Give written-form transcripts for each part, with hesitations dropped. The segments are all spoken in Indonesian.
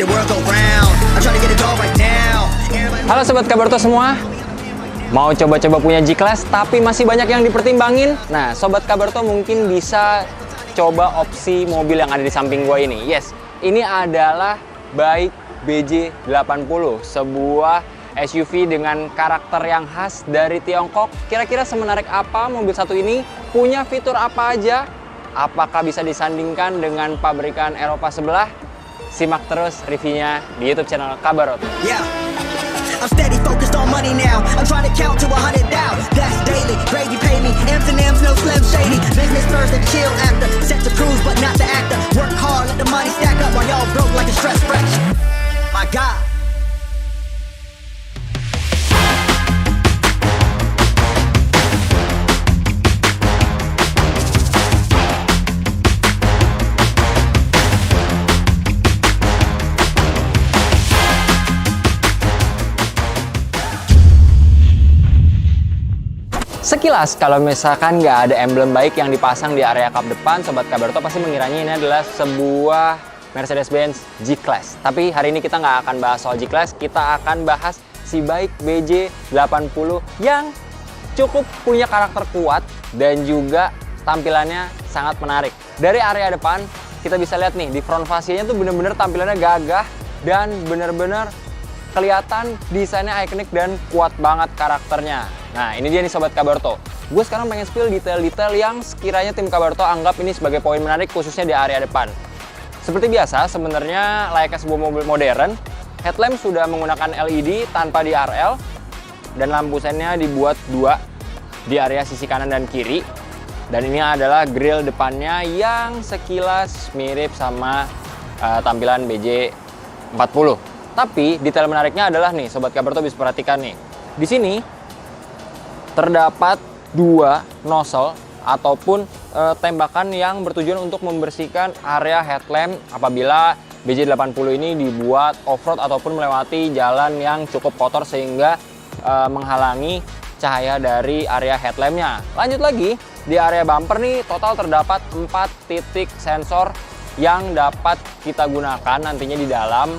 the world go round. I'm trying to get it all right now. Halo Sobat Kabarto semua. Mau coba-coba punya G-Class tapi masih banyak yang dipertimbangin? Nah, Sobat Kabarto mungkin bisa coba opsi mobil yang ada di samping gua ini. Yes, ini adalah Bike BJ80, sebuah SUV dengan karakter yang khas dari Tiongkok. Kira-kira semenarik apa mobil satu ini? Punya fitur apa aja? Apakah bisa disandingkan dengan pabrikan Eropa sebelah? Simak terus reviewnya di YouTube channel Kabarot. Yeah. I'm steady focused on money now. I'm trying to count to 100 now. That's daily. Gravy pay me. M's and M's, no Slim Shady. Business first and chill after. Set to cruise, but not the actor. Work hard, let the money stack up while y'all broke like a stress fracture. My God. Sekilas, kalau misalkan nggak ada emblem baik yang dipasang di area kap depan, Sobat Kabarto pasti mengiranya ini adalah sebuah Mercedes-Benz G-Class. Tapi hari ini kita nggak akan bahas soal G-Class, kita akan bahas si Bike BJ80 yang cukup punya karakter kuat dan juga tampilannya sangat menarik. Dari area depan, kita bisa lihat nih, di front fascianya tuh bener-bener tampilannya gagah dan bener-bener kelihatan desainnya ikonik dan kuat banget karakternya. Nah, ini dia nih Sobat Kabarto. Gue sekarang pengen spill detail-detail yang sekiranya tim Kabarto anggap ini sebagai poin menarik khususnya di area depan. Seperti biasa, sebenarnya layaknya sebuah mobil modern, headlamp sudah menggunakan LED tanpa DRL dan lampu sennya dibuat dua di area sisi kanan dan kiri. Dan ini adalah grill depannya yang sekilas mirip sama tampilan BJ40. Tapi detail menariknya adalah nih, Sobat Kabarto bisa perhatikan nih. Di sini terdapat dua nozzle ataupun tembakan yang bertujuan untuk membersihkan area headlamp apabila BJ80 ini dibuat off-road ataupun melewati jalan yang cukup kotor sehingga menghalangi cahaya dari area headlampnya. Lanjut lagi, di area bumper nih total terdapat 4 titik sensor yang dapat kita gunakan nantinya di dalam.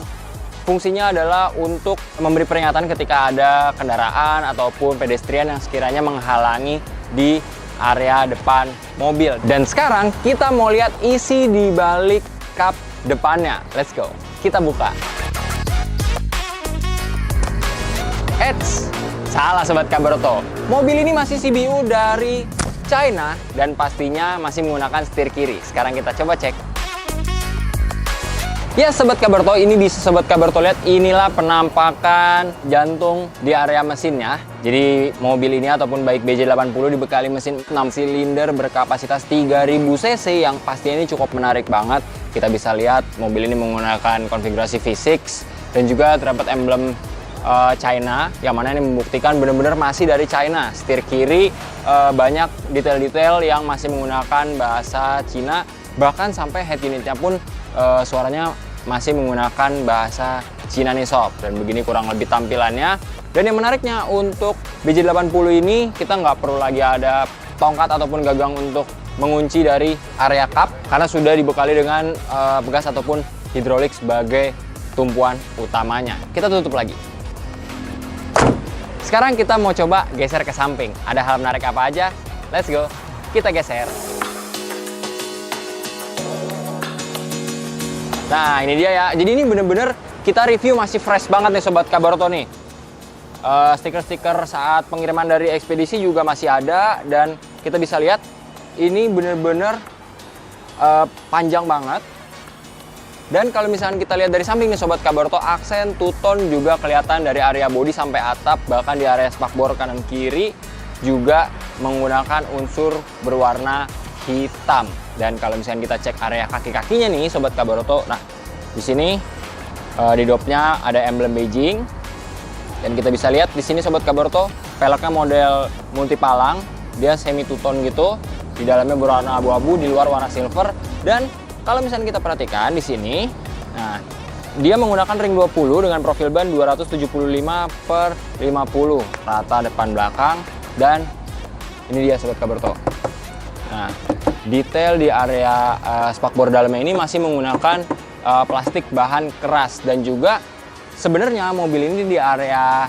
Fungsinya adalah untuk memberi peringatan ketika ada kendaraan ataupun pedestrian yang sekiranya menghalangi di area depan mobil. Dan sekarang kita mau lihat isi di balik kap depannya. Let's go. Kita buka. Eits, salah Sobat Kabarto. Mobil ini masih CBU dari China dan pastinya masih menggunakan setir kiri. Sekarang kita coba cek. Ya Sobat Kabarto, ini bisa Sobat Kabarto lihat, inilah penampakan jantung di area mesinnya. Jadi mobil ini ataupun Bike BJ80 dibekali mesin 6 silinder berkapasitas 3000 cc yang pastinya ini cukup menarik banget. Kita bisa lihat mobil ini menggunakan konfigurasi V6 dan juga terdapat emblem China yang mana ini membuktikan benar-benar masih dari China. Setir kiri banyak detail-detail yang masih menggunakan bahasa Cina, bahkan sampai head unitnya pun suaranya masih menggunakan bahasa Cina nih sob. Dan begini kurang lebih tampilannya. Dan yang menariknya untuk BJ80 ini kita nggak perlu lagi ada tongkat ataupun gagang untuk mengunci dari area kap karena sudah dibekali dengan pegas ataupun hidrolik sebagai tumpuan utamanya. Kita tutup lagi. Sekarang kita mau coba geser ke samping. Ada hal menarik apa aja? Let's go. Kita geser. Nah, ini dia ya. Jadi ini bener-bener kita review masih fresh banget nih Sobat Kabarto nih. Stiker-stiker saat pengiriman dari ekspedisi juga masih ada. Dan kita bisa lihat ini bener-bener panjang banget. Dan kalau misalkan kita lihat dari samping nih Sobat Kabarto, aksen two-tone juga kelihatan dari area bodi sampai atap. Bahkan di area spakbor kanan kiri juga menggunakan unsur berwarna hitam. Dan kalau misalnya kita cek area kaki-kakinya nih Sobat Kabarto, nah di sini di dopnya ada emblem Beijing. Dan kita bisa lihat di sini Sobat Kabarto, velgnya model multipalang, dia semi two-tone gitu. Di dalamnya berwarna abu-abu, di luar warna silver. Dan kalau misalnya kita perhatikan di sini, nah dia menggunakan ring 20 dengan profil ban 275/50, rata depan belakang. Dan ini dia Sobat Kabarto. Nah, detail di area spakbor dalamnya ini masih menggunakan plastik bahan keras. Dan juga sebenarnya mobil ini di area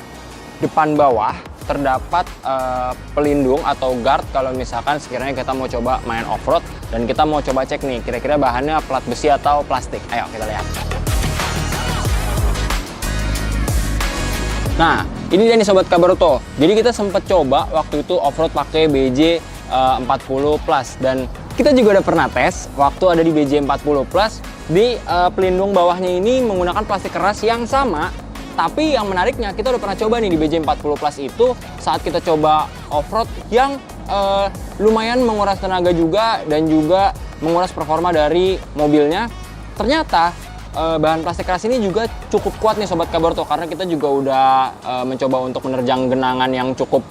depan bawah terdapat pelindung atau guard kalau misalkan sekiranya kita mau coba main off-road dan kita mau coba cek nih kira-kira bahannya plat besi atau plastik. Ayo kita lihat. Nah, ini dia nih Sobat Kabaroto. Jadi kita sempat coba waktu itu off-road pakai BJ 40 Plus. Dan kita juga udah pernah tes waktu ada di BJ 40 Plus. Di pelindung bawahnya ini menggunakan plastik keras yang sama. Tapi yang menariknya kita udah pernah coba nih di BJ 40 Plus itu saat kita coba off-road yang lumayan menguras tenaga juga dan juga menguras performa dari mobilnya. Ternyata bahan plastik keras ini juga cukup kuat nih Sobat Kabaroto, karena kita juga udah mencoba untuk menerjang genangan yang cukup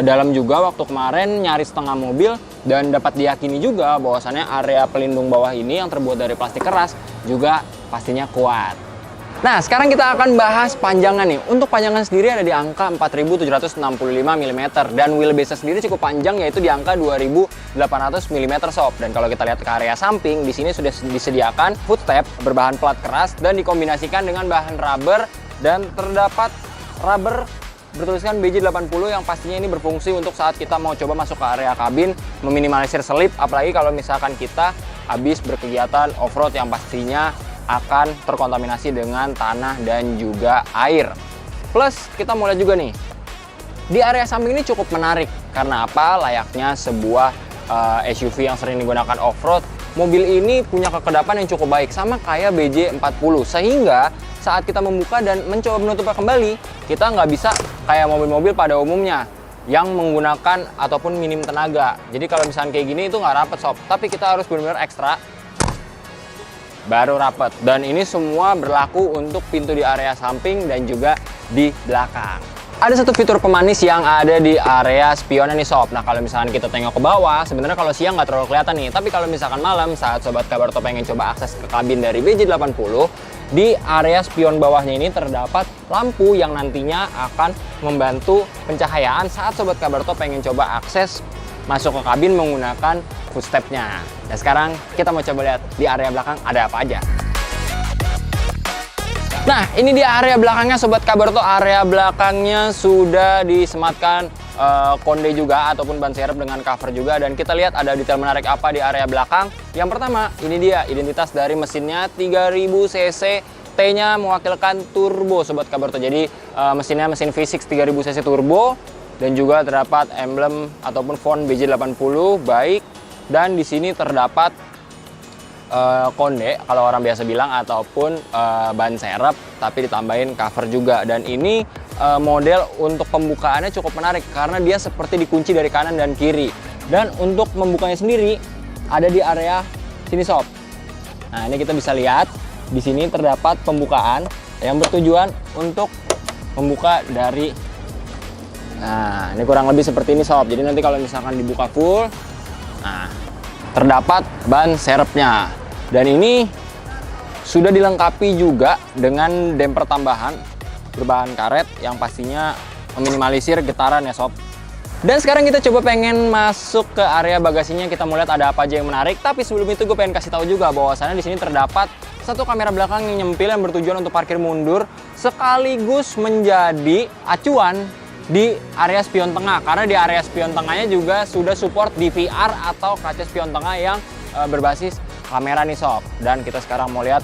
dalam juga waktu kemarin nyaris setengah mobil, dan dapat diyakini juga bahwasannya area pelindung bawah ini yang terbuat dari plastik keras juga pastinya kuat. Nah, sekarang kita akan bahas panjangan nih. Untuk panjangan sendiri ada di angka 4765 mm dan wheelbase sendiri cukup panjang, yaitu di angka 2800 mm sob. Dan kalau kita lihat ke area samping, di sini sudah disediakan footstep berbahan plat keras dan dikombinasikan dengan bahan rubber, dan terdapat rubber bertuliskan BJ80 yang pastinya ini berfungsi untuk saat kita mau coba masuk ke area kabin, meminimalisir selip, apalagi kalau misalkan kita habis berkegiatan off-road yang pastinya akan terkontaminasi dengan tanah dan juga air. Plus kita mau lihat juga nih, di area samping ini cukup menarik. Karena apa? Layaknya sebuah SUV yang sering digunakan off-road, mobil ini punya kekedapan yang cukup baik, sama kayak BJ40. Sehingga saat kita membuka dan mencoba menutupnya kembali, kita nggak bisa kayak mobil-mobil pada umumnya yang menggunakan ataupun minim tenaga. Jadi kalau misalnya kayak gini itu nggak rapet sob, tapi kita harus benar-benar ekstra baru rapet. Dan ini semua berlaku untuk pintu di area samping dan juga di belakang. Ada satu fitur pemanis yang ada di area spionnya nih sob. Nah, kalau misalkan kita tengok ke bawah, sebenarnya kalau siang nggak terlalu kelihatan nih, tapi kalau misalkan malam saat Sobat Kabaroto pengen coba akses ke kabin dari BJ80, di area spion bawahnya ini terdapat lampu yang nantinya akan membantu pencahayaan saat Sobat Kabaroto pengen coba akses masuk ke kabin menggunakan footstep-nya. Nah, sekarang kita mau coba lihat di area belakang ada apa aja. Nah, ini dia area belakangnya Sobat Kabaroto. Area belakangnya sudah disematkan konde juga ataupun ban serep dengan cover juga, dan kita lihat ada detail menarik apa di area belakang. Yang pertama, ini dia identitas dari mesinnya 3000 cc, T-nya mewakilkan turbo Sobat Kabaroto. Jadi mesinnya mesin V6 3000 cc turbo, dan juga terdapat emblem ataupun font BJ80 baik, dan di sini terdapat konde kalau orang biasa bilang ataupun ban serep tapi ditambahin cover juga. Dan ini model untuk pembukaannya cukup menarik karena dia seperti dikunci dari kanan dan kiri, dan untuk membukanya sendiri ada di area sini sob. Nah, ini kita bisa lihat di sini terdapat pembukaan yang bertujuan untuk membuka dari, nah ini kurang lebih seperti ini sob. Jadi nanti kalau misalkan dibuka full, nah terdapat ban serepnya, dan ini sudah dilengkapi juga dengan damper tambahan berbahan karet yang pastinya meminimalisir getaran ya sob. Dan sekarang kita coba pengen masuk ke area bagasinya, kita mau lihat ada apa aja yang menarik. Tapi sebelum itu gue pengen kasih tahu juga bahwasannya di sini terdapat satu kamera belakang yang nyempil yang bertujuan untuk parkir mundur sekaligus menjadi acuan di area spion tengah, karena di area spion tengahnya juga sudah support DVR atau kaca spion tengah yang berbasis kamera nih sob. Dan kita sekarang mau lihat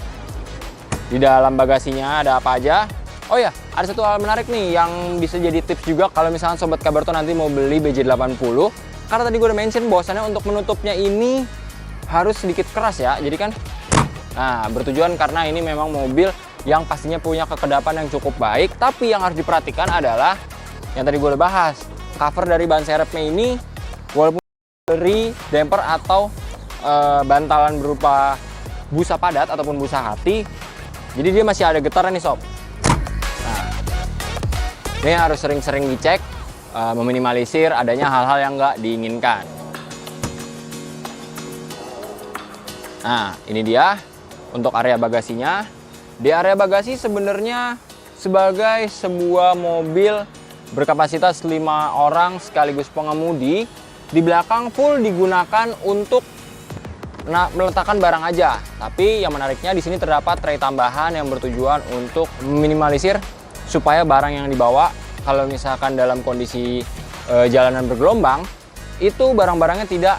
di dalam bagasinya ada apa aja. Oh ya, ada satu hal menarik nih yang bisa jadi tips juga kalau misalnya Sobat Kabaroto nanti mau beli BJ80, karena tadi gue udah mention bahwasannya untuk menutupnya ini harus sedikit keras ya. Jadi kan, nah bertujuan karena ini memang mobil yang pastinya punya kekedapan yang cukup baik. Tapi yang harus diperhatikan adalah yang tadi gue udah bahas, cover dari ban serepnya ini walaupun dari damper atau bantalan berupa busa padat ataupun busa hati, jadi dia masih ada getaran nih sob. Nah, ini harus sering-sering dicek, meminimalisir adanya hal-hal yang nggak diinginkan. Nah, ini dia untuk area bagasinya. Di area bagasi sebenarnya sebagai sebuah mobil berkapasitas 5 orang sekaligus pengemudi, di belakang full digunakan untuk meletakkan barang aja. Tapi yang menariknya di sini terdapat tray tambahan yang bertujuan untuk meminimalisir supaya barang yang dibawa kalau misalkan dalam kondisi jalanan bergelombang itu barang-barangnya tidak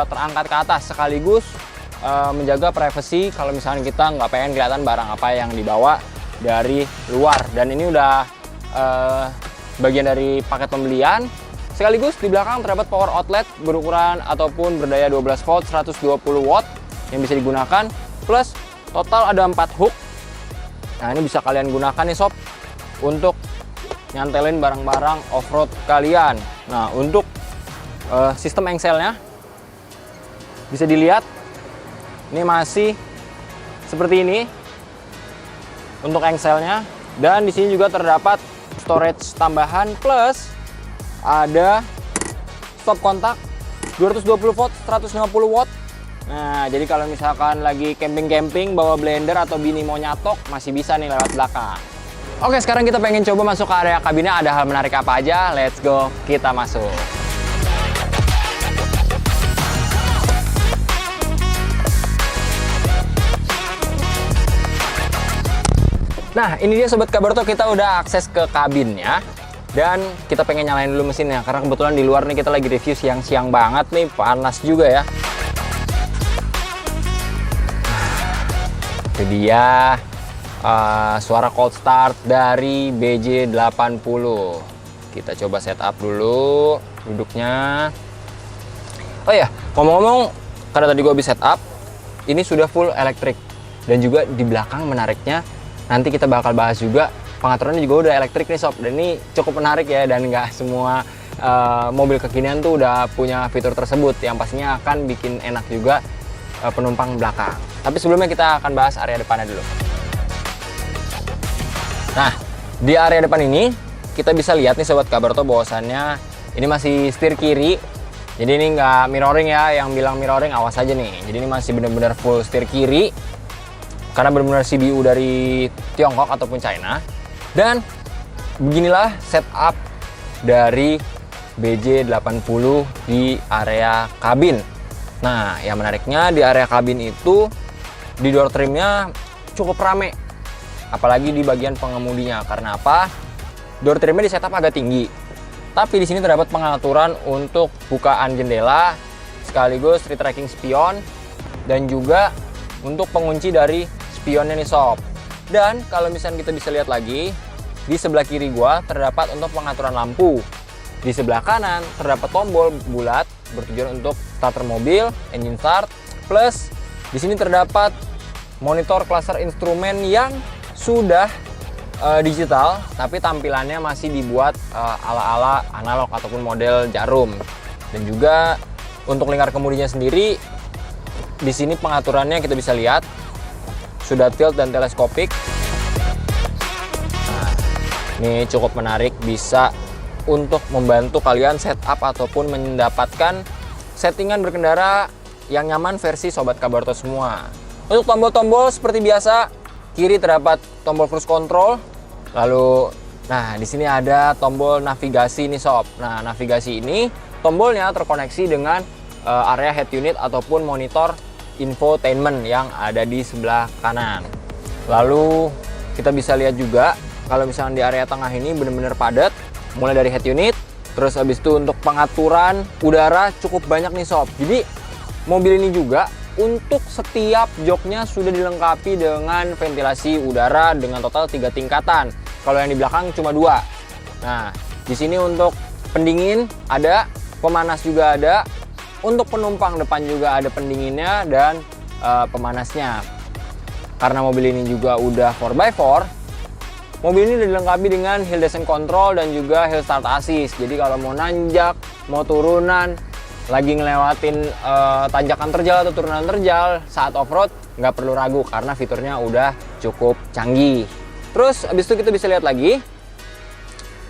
terangkat ke atas, sekaligus menjaga privasi kalau misalkan kita nggak pengen kelihatan barang apa yang dibawa dari luar. Dan ini udah bagian dari paket pembelian. Sekaligus di belakang terdapat power outlet berukuran ataupun berdaya 12 volt 120 watt yang bisa digunakan, plus total ada 4 hook. Nah, ini bisa kalian gunakan nih sob untuk nyantelin barang-barang off-road kalian. Nah, untuk sistem engselnya bisa dilihat ini masih seperti ini untuk engselnya, dan di sini juga terdapat storage tambahan, plus ada stop kontak 220 volt 150 watt. Nah, jadi kalau misalkan lagi camping-camping bawa blender atau bini mau nyatok, masih bisa nih lewat belakang. Oke, sekarang kita pengen coba masuk ke area kabinnya, ada hal menarik apa aja. Let's go, kita masuk. Nah, ini dia Sobat Kabarto, kita udah akses ke kabinnya. Dan kita pengen nyalain dulu mesinnya, karena kebetulan di luar nih kita lagi review siang-siang banget nih, panas juga ya. Itu dia suara cold start dari BJ80. Kita coba setup dulu duduknya. Oh ya, ngomong-ngomong, karena tadi gue habis setup, ini sudah full elektrik. Dan juga di belakang menariknya, nanti kita bakal bahas juga, pengaturannya juga udah elektrik nih sob. Dan ini cukup menarik ya, dan nggak semua mobil kekinian tuh udah punya fitur tersebut yang pastinya akan bikin enak juga penumpang belakang. Tapi sebelumnya kita akan bahas area depannya dulu. Nah, di area depan ini kita bisa lihat nih Sobat Kabarto bahwasannya ini masih setir kiri. Jadi ini nggak mirroring ya, yang bilang mirroring awas aja nih. Jadi ini masih benar-benar full setir kiri karena benar-benar CBU dari Tiongkok ataupun China. Dan beginilah setup dari BJ80 di area kabin. Nah, yang menariknya di area kabin itu di door trimnya cukup rame, apalagi di bagian pengemudinya. Karena apa? Door trimnya di setup agak tinggi, tapi di sini terdapat pengaturan untuk bukaan jendela, sekaligus retracting spion, dan juga untuk pengunci dari spionnya nih sob. Dan kalau misalnya kita bisa lihat lagi, di sebelah kiri gua terdapat untuk pengaturan lampu. Di sebelah kanan terdapat tombol bulat bertujuan untuk starter mobil, engine start, plus di sini terdapat monitor cluster instrumen yang sudah digital, tapi tampilannya masih dibuat ala-ala analog ataupun model jarum. Dan juga untuk lingkar kemudinya sendiri, di sini pengaturannya kita bisa lihat sudah tilt dan teleskopik. Nah, ini cukup menarik, bisa untuk membantu kalian setup ataupun mendapatkan settingan berkendara yang nyaman versi Sobat Kabarto semua. Untuk tombol-tombol seperti biasa, kiri terdapat tombol cruise control. Lalu, nah di sini ada tombol navigasi nih sob. Nah, navigasi ini tombolnya terkoneksi dengan area head unit ataupun monitor infotainment yang ada di sebelah kanan. Lalu kita bisa lihat juga kalau misalnya di area tengah ini benar-benar padat, mulai dari head unit, terus habis itu untuk pengaturan udara cukup banyak nih sob. Jadi mobil ini juga untuk setiap joknya sudah dilengkapi dengan ventilasi udara dengan total 3 tingkatan. Kalau yang di belakang cuma 2. Nah, di sini untuk pendingin ada, pemanas juga ada. Untuk penumpang depan juga ada pendinginnya dan pemanasnya. Karena mobil ini juga udah 4x4, mobil ini udah dilengkapi dengan hill descent control dan juga hill start assist. Jadi kalau mau nanjak, mau turunan, lagi ngelewatin tanjakan terjal atau turunan terjal saat off-road, nggak perlu ragu karena fiturnya udah cukup canggih. Terus habis itu kita bisa lihat lagi,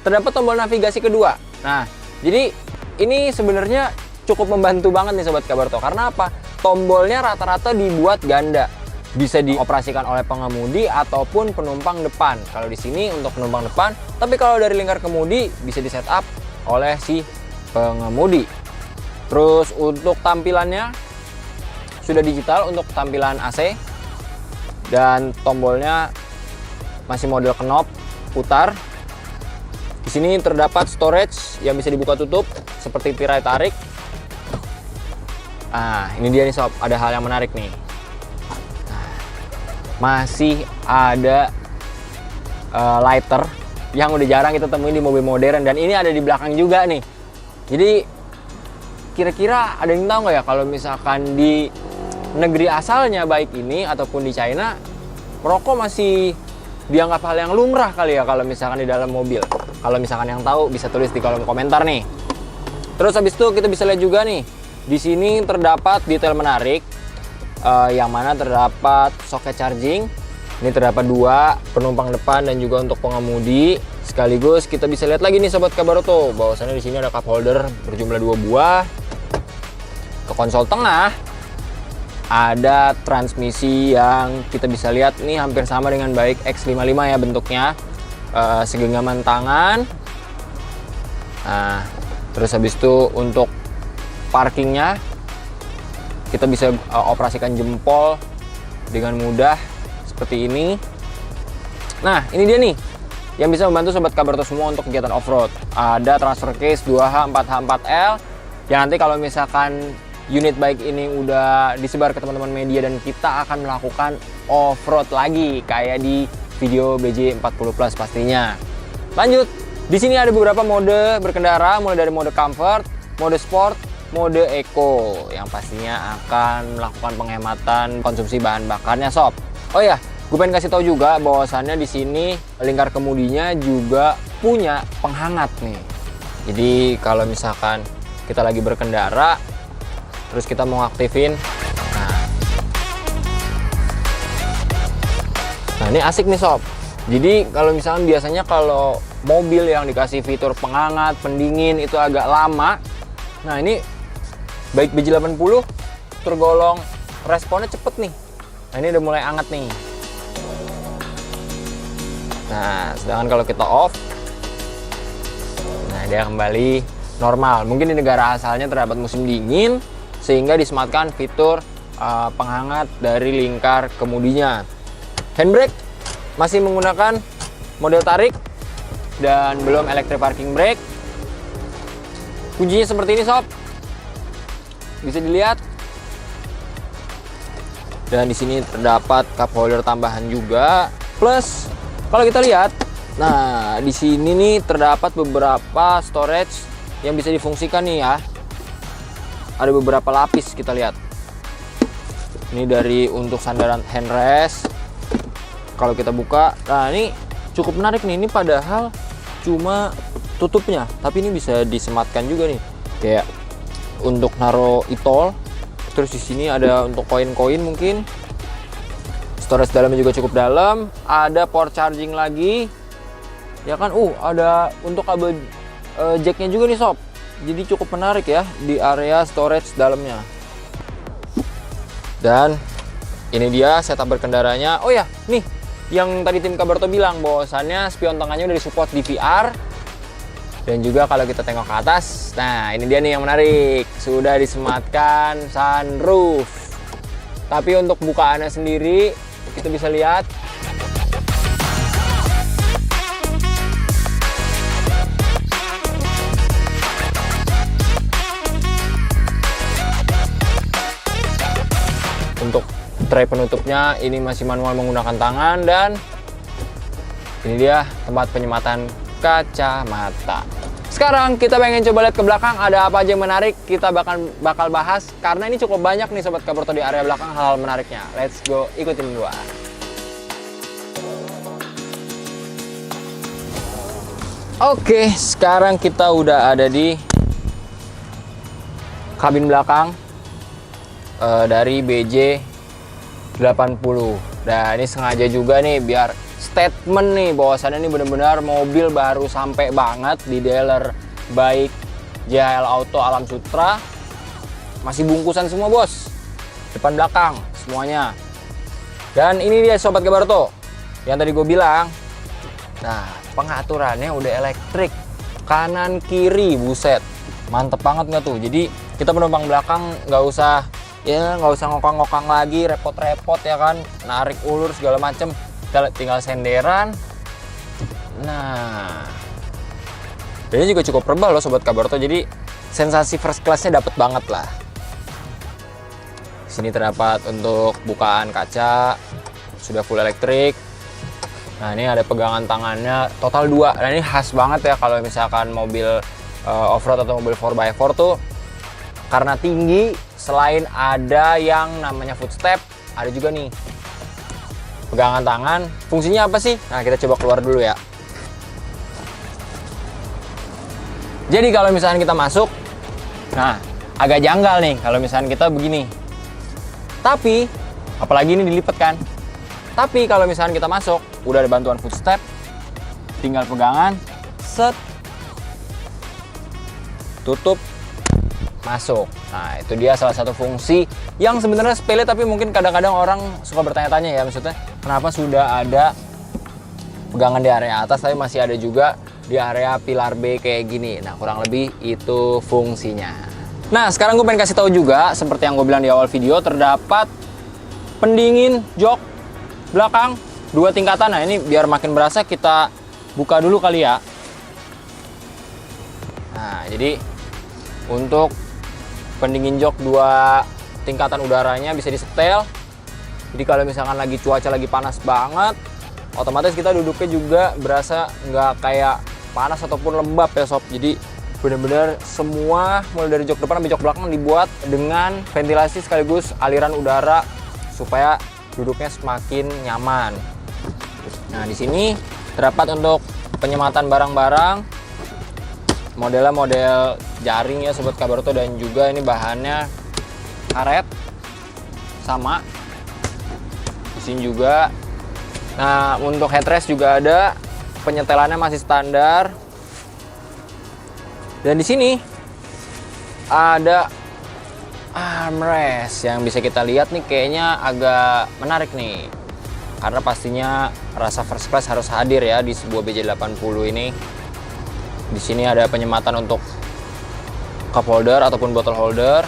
terdapat tombol navigasi kedua. Nah, jadi ini sebenarnya cukup membantu banget nih Sobat Kabarto. Karena apa? Tombolnya rata-rata dibuat ganda. Bisa dioperasikan oleh pengemudi ataupun penumpang depan. Kalau di sini untuk penumpang depan, tapi kalau dari lingkar kemudi bisa di setup oleh si pengemudi. Terus untuk tampilannya sudah digital untuk tampilan AC. Dan tombolnya masih model knob putar. Di sini terdapat storage yang bisa dibuka tutup seperti tirai tarik. Nah, ini dia nih sob, ada hal yang menarik nih. Nah, masih ada lighter yang udah jarang kita temuin di mobil modern, dan ini ada di belakang juga nih. Jadi kira-kira ada yang tahu nggak ya kalau misalkan di negeri asalnya baik ini ataupun di China, merokok masih dianggap hal yang lumrah kali ya kalau misalkan di dalam mobil. Kalau misalkan yang tahu bisa tulis di kolom komentar nih. Terus habis itu kita bisa lihat juga nih, di sini terdapat detail menarik, yang mana terdapat soket charging. Ini terdapat 2, penumpang depan dan juga untuk pengemudi. Sekaligus kita bisa lihat lagi nih sobat Kabaroto, bahwasannya di sini ada cup holder berjumlah 2 buah. Ke konsol tengah ada transmisi yang kita bisa lihat nih hampir sama dengan baik X55 ya bentuknya. Segenggaman tangan. Nah, terus habis itu untuk parkingnya kita bisa operasikan jempol dengan mudah seperti ini. Nah, ini dia nih yang bisa membantu sobat Kabaroto semua untuk kegiatan off-road. Ada transfer case 2H 4H4L yang nanti kalau misalkan unit bike ini udah disebar ke teman-teman media dan kita akan melakukan off-road lagi kayak di video BJ 40 Plus pastinya. Lanjut, di sini ada beberapa mode berkendara, mulai dari mode comfort, mode sport, mode eco yang pastinya akan melakukan penghematan konsumsi bahan bakarnya sob. Oh ya, gue pengen kasih tahu juga bahwasannya di sini lingkar kemudinya juga punya penghangat nih. Jadi kalau misalkan kita lagi berkendara terus kita mau aktifin, nah ini asik nih sob. Jadi kalau misalkan biasanya kalau mobil yang dikasih fitur penghangat, pendingin itu agak lama. Nah ini baik BJ80 tergolong responnya cepet nih. Nah ini udah mulai hangat nih. Nah sedangkan kalau kita off, nah dia kembali normal. Mungkin di negara asalnya terdapat musim dingin sehingga disematkan fitur penghangat dari lingkar kemudinya. Handbrake masih menggunakan model tarik dan belum electric parking brake. Kuncinya seperti ini sob, bisa dilihat. Dan di sini terdapat cup holder tambahan juga. Plus kalau kita lihat, nah di sini nih terdapat beberapa storage yang bisa difungsikan nih ya. Ada beberapa lapis kita lihat. Ini dari untuk sandaran handrest. Kalau kita buka, nah ini cukup menarik nih. Ini padahal cuma tutupnya, tapi ini bisa disematkan juga nih, kayak untuk naro e-tol. Terus di sini ada untuk koin-koin mungkin. Storage dalamnya juga cukup dalam. Ada port charging lagi, ya kan? Ada untuk kabel jacknya juga nih sob. Jadi cukup menarik ya di area storage dalamnya. Dan ini dia setup berkendaranya. Oh ya, nih yang tadi tim Kabaroto bilang bahwasannya spion tengahnya udah disupport DVR. Dan juga kalau kita tengok ke atas, nah ini dia nih yang menarik, sudah disematkan sunroof. Tapi untuk bukaannya sendiri kita bisa lihat untuk tray penutupnya ini masih manual menggunakan tangan. Dan ini dia tempat penyematan kacamata. Sekarang kita pengen coba lihat ke belakang ada apa aja yang menarik. Kita bakal bahas karena ini cukup banyak nih sobat Kabaroto di area belakang hal menariknya. Let's go, ikutin gua. Oke, sekarang kita udah ada di kabin belakang dari BJ80. Dan ini sengaja juga nih biar statement nih bahwasannya ini benar-benar mobil baru sampai banget di dealer baik JHL Auto Alam Sutra. Masih bungkusan semua bos, depan belakang semuanya. Dan ini dia sobat Kabaroto yang tadi gue bilang. Nah pengaturannya udah elektrik, kanan kiri, buset mantep banget nggak tuh. Jadi kita penumpang belakang nggak usah ya nggak usah ngokang-ngokang lagi, repot-repot ya kan, narik ulur segala macem, kita tinggal senderan. Nah, dan ini juga cukup rebah loh Sobat Kabarto, jadi sensasi first class-nya dapet banget lah. Sini terdapat untuk bukaan kaca, sudah full elektrik. Nah, ini ada pegangan tangannya total 2. Nah, ini khas banget ya kalau misalkan mobil off-road atau mobil 4x4 tuh, karena tinggi, selain ada yang namanya footstep, ada juga nih pegangan tangan. Fungsinya apa sih? Nah, kita coba keluar dulu ya. Jadi kalau misalkan kita masuk, nah agak janggal nih kalau misalkan kita begini. Tapi, apalagi ini dilipat kan. Tapi kalau misalkan kita masuk, udah ada bantuan footstep, tinggal pegangan, set, tutup, masuk. Nah, itu dia salah satu fungsi yang sebenarnya sepele, tapi mungkin kadang-kadang orang suka bertanya-tanya ya, maksudnya kenapa sudah ada pegangan di area atas tapi masih ada juga di area pilar B kayak gini. Nah, kurang lebih itu fungsinya. Nah, sekarang gue pengen kasih tahu juga, seperti yang gue bilang di awal video, terdapat pendingin jok belakang 2 tingkatan. Nah, ini biar makin berasa kita buka dulu kali ya. Nah, jadi untuk pendingin jok 2 tingkatan udaranya bisa disetel. Jadi kalau misalkan lagi cuaca lagi panas banget, otomatis kita duduknya juga berasa nggak kayak panas ataupun lembab ya sob. Jadi benar-benar semua mulai dari jok depan sampai jok belakang dibuat dengan ventilasi sekaligus aliran udara supaya duduknya semakin nyaman. Nah, di sini terdapat untuk penyematan barang-barang. Modelnya model jaring ya Sobat Kabarto, dan juga ini bahannya karet sama. Di sini juga. Nah, untuk headrest juga ada, penyetelannya masih standar. Dan di sini ada armrest yang bisa kita lihat nih, kayaknya agak menarik nih. Karena pastinya rasa first class harus hadir ya di sebuah BJ80 ini. Di sini ada penyematan untuk cup holder ataupun bottle holder.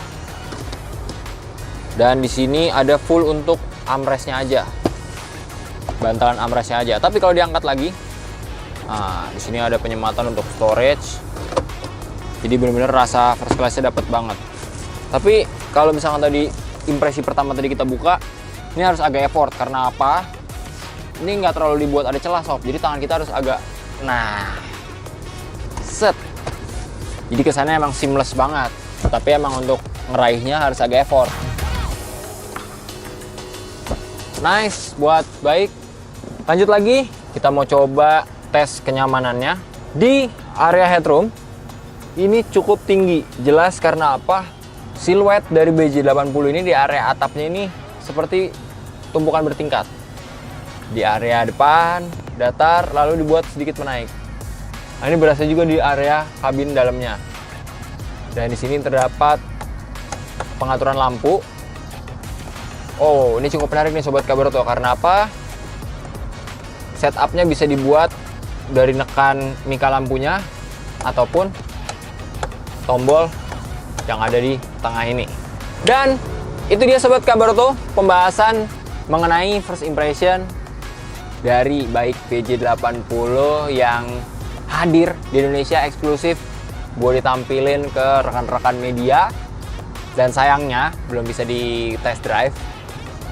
Dan di sini ada full untuk armrestnya aja. Bantalan armrestnya aja. Tapi kalau diangkat lagi, nah, di sini ada penyematan untuk storage. Jadi benar-benar rasa first class-nya dapat banget. Tapi kalau misalkan tadi impresi pertama tadi kita buka, ini harus agak effort. Karena apa? Ini nggak terlalu dibuat ada celah sob. Jadi tangan kita harus agak, nah, set. Jadi kesannya emang seamless banget. Tapi emang untuk ngeraihnya harus agak effort. Nice, buat baik. Lanjut lagi, kita mau coba tes kenyamanannya di area headroom. Ini cukup tinggi, jelas karena apa? Siluet dari BJ80 ini di area atapnya ini seperti tumpukan bertingkat. Di area depan, datar, lalu dibuat sedikit menaik. Nah, ini berasa juga di area kabin dalamnya. Dan di sini terdapat pengaturan lampu. Oh, ini cukup menarik nih Sobat Kabarto, karena apa? Setupnya bisa dibuat dari nekan mika lampunya ataupun tombol yang ada di tengah ini. Dan itu dia Sobat Kabarto, pembahasan mengenai first impression dari baik BJ80 yang hadir di Indonesia eksklusif buat ditampilin ke rekan-rekan media. Dan sayangnya belum bisa di test drive.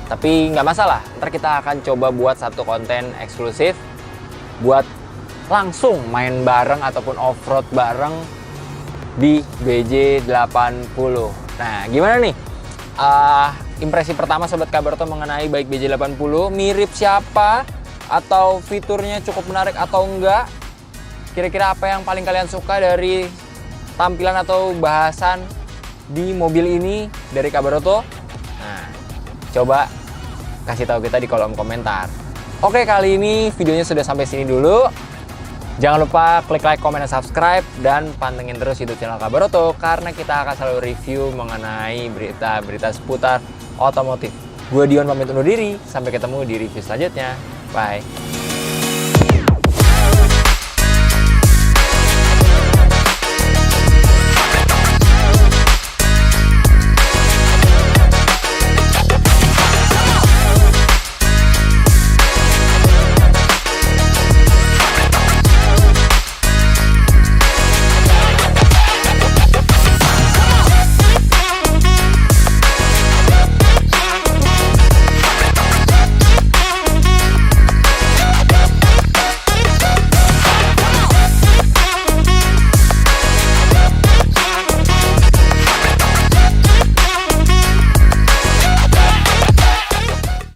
Tapi nggak masalah, ntar kita akan coba buat satu konten eksklusif buat langsung main bareng ataupun off-road bareng di BJ80. Nah, gimana nih impresi pertama Sobat Kabarto mengenai baik BJ80? Mirip siapa? Atau fiturnya cukup menarik atau enggak? Kira-kira apa yang paling kalian suka dari tampilan atau bahasan di mobil ini dari Kabarto? Nah, coba kasih tahu kita di kolom komentar. Oke, kali ini videonya sudah sampai sini dulu. Jangan lupa klik like, comment, dan subscribe. Dan pantengin terus YouTube channel Kabarto, karena kita akan selalu review mengenai berita-berita seputar otomotif. Gue Dion pamit undur diri. Sampai ketemu di review selanjutnya. Bye.